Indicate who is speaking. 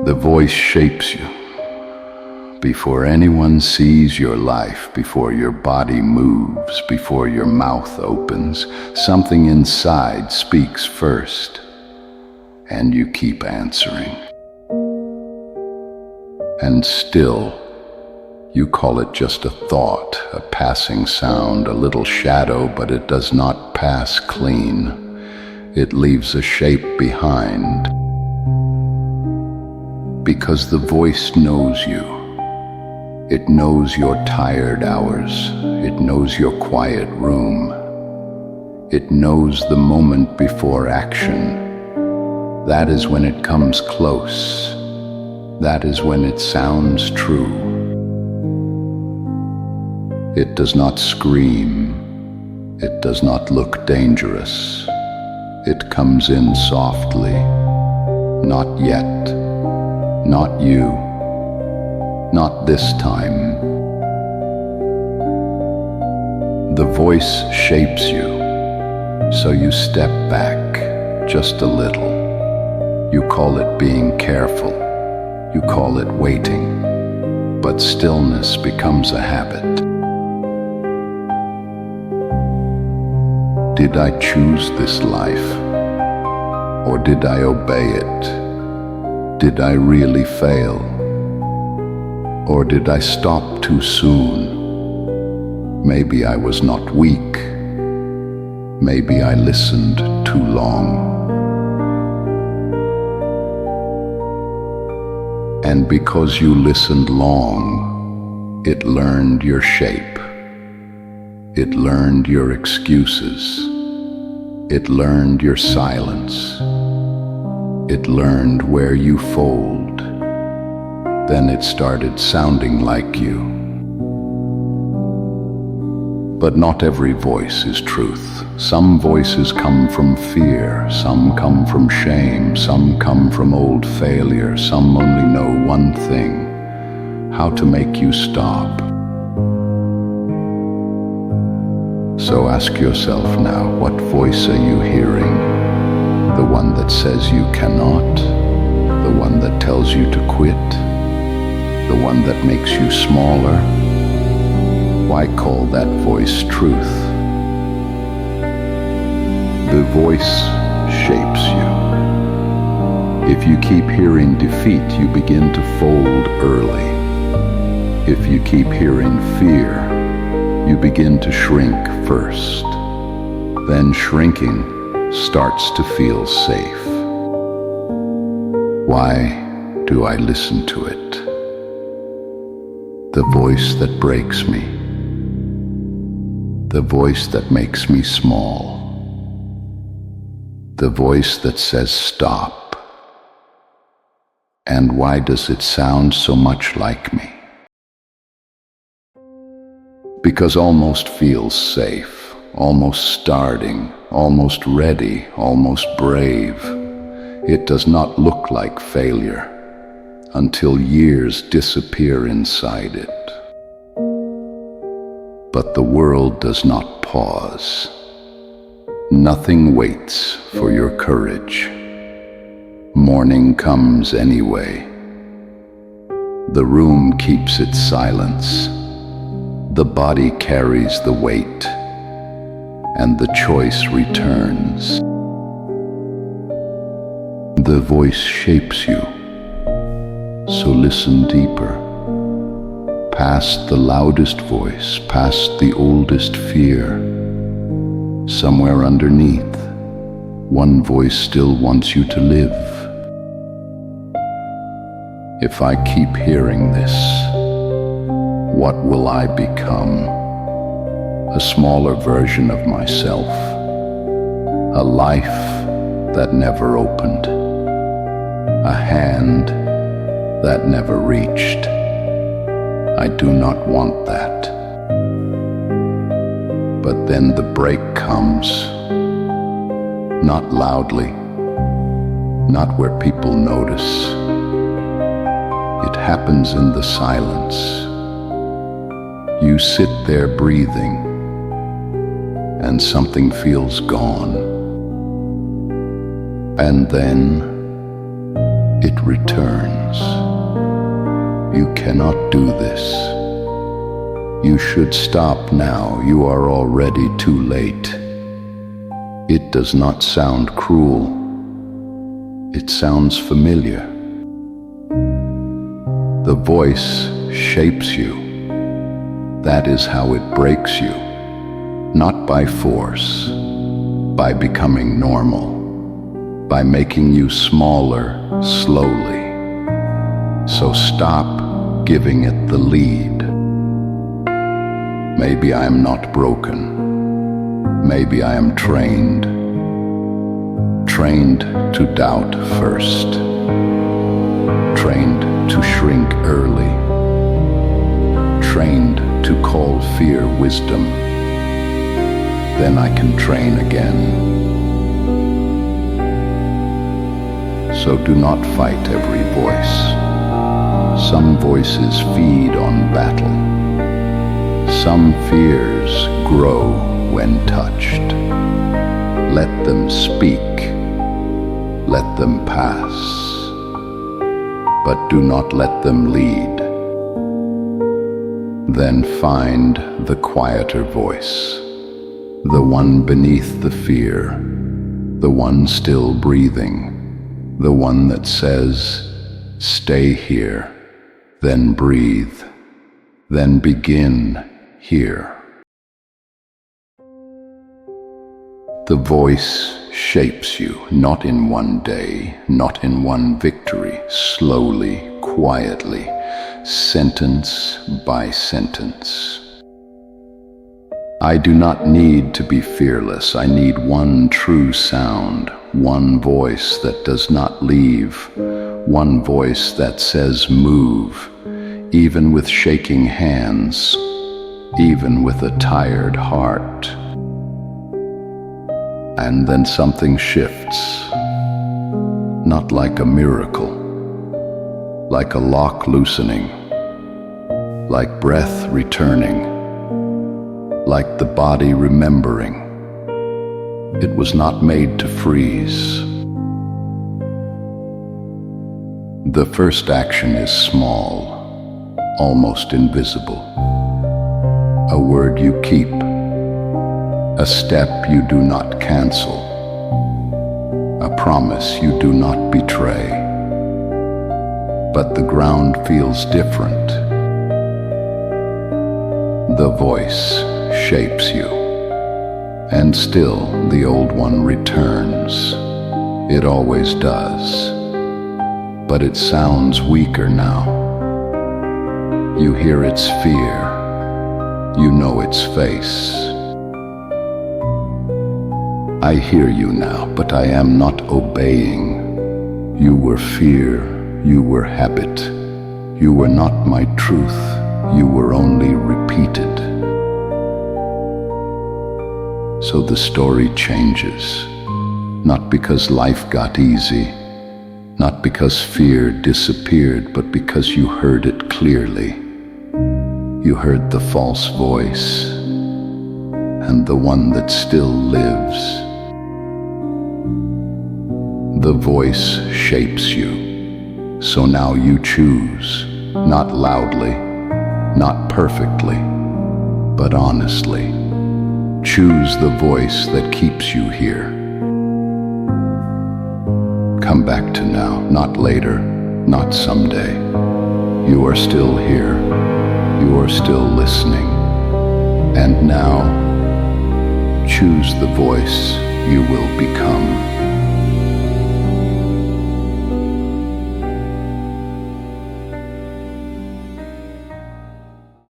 Speaker 1: The voice shapes you. Before anyone sees your life, before your body moves, before your mouth opens, something inside speaks first, and you keep answering. And still, you call it just a thought, a passing sound, a little shadow, but it does not pass clean. It leaves a shape behind. Because the voice knows you. It knows your tired hours. It knows your quiet room. It knows the moment before action. That is when it comes close. That is when it sounds true. It does not scream. It does not look dangerous. It comes in softly. Not yet. Not you. Not this time. The voice shapes you, so you step back just a little. You call it being careful. You call it waiting. But stillness becomes a habit. Did I choose this life? Or did I obey it? Did I really fail? Or did I stop too soon? Maybe I was not weak. Maybe I listened too long. And because you listened long, it learned your shape. It learned your excuses. It learned your silence. It learned where you fold. Then it started sounding like you. But not every voice is truth. Some voices come from fear, some come from shame, some come from old failure, some only know one thing: how to make you stop. So ask yourself now, what voice are you hearing? The one that says you cannot? The one that tells you to quit? The one that makes you smaller? Why call that voice truth? The voice shapes you. If you keep hearing defeat, you begin to fold early. If you keep hearing fear, you begin to shrink first. Then shrinking starts to feel safe. Why do I listen to it? The voice that breaks me. The voice that makes me small. The voice that says stop. And why does it sound so much like me? Because almost feels safe, almost starting, almost ready, almost brave. It does not look like failure until years disappear inside it. But the world does not pause. Nothing waits for your courage. Morning comes anyway. The room keeps its silence. The body carries the weight, and the choice returns. The voice shapes you, so listen deeper. Past the loudest voice, past the oldest fear. Somewhere underneath, one voice still wants you to live. If I keep hearing this, what will I become? A smaller version of myself. A life that never opened. A hand that never reached. I do not want that. But then the break comes. Not loudly. Not where people notice. It happens in the silence. You sit there breathing, and something feels gone. And then it returns. You cannot do this. You should stop now. You are already too late. It does not sound cruel. It sounds familiar. The voice shapes you. That is how it breaks you. Not by force, by becoming normal, by making you smaller slowly. So stop giving it the lead. Maybe I am not broken. Maybe I am trained to doubt first, trained to shrink early, trained to call fear wisdom. Then I can train again. So do not fight every voice. Some voices feed on battle. Some fears grow when touched. Let them speak. Let them pass. But do not let them lead. Then find the quieter voice, the one beneath the fear, the one still breathing, the one that says, stay here, then breathe, then begin here. The voice shapes you, not in one day, not in one victory, slowly, quietly, sentence by sentence. I do not need to be fearless. I need one true sound, one voice that does not leave, one voice that says move, even with shaking hands, even with a tired heart. And then something shifts, not like a miracle, like a lock loosening, like breath returning, like the body remembering. It was not made to freeze. The first action is small, almost invisible. A word you keep, a step you do not cancel, a promise you do not betray. But the ground feels different. The voice shapes you, and still the old one returns. It always does, but it sounds weaker now. You hear its fear, you know its face. I hear you now, but I am not obeying. You were fear, you were habit. You were not my truth, you were only repeated. So the story changes, not because life got easy, not because fear disappeared, but because you heard it clearly. You heard the false voice, and the one that still lives. The voice shapes you, so now you choose, not loudly, not perfectly, but honestly. Choose the voice that keeps you here. Come back to now, not later, not someday. You are still here, you are still listening. And now, choose the voice you will become.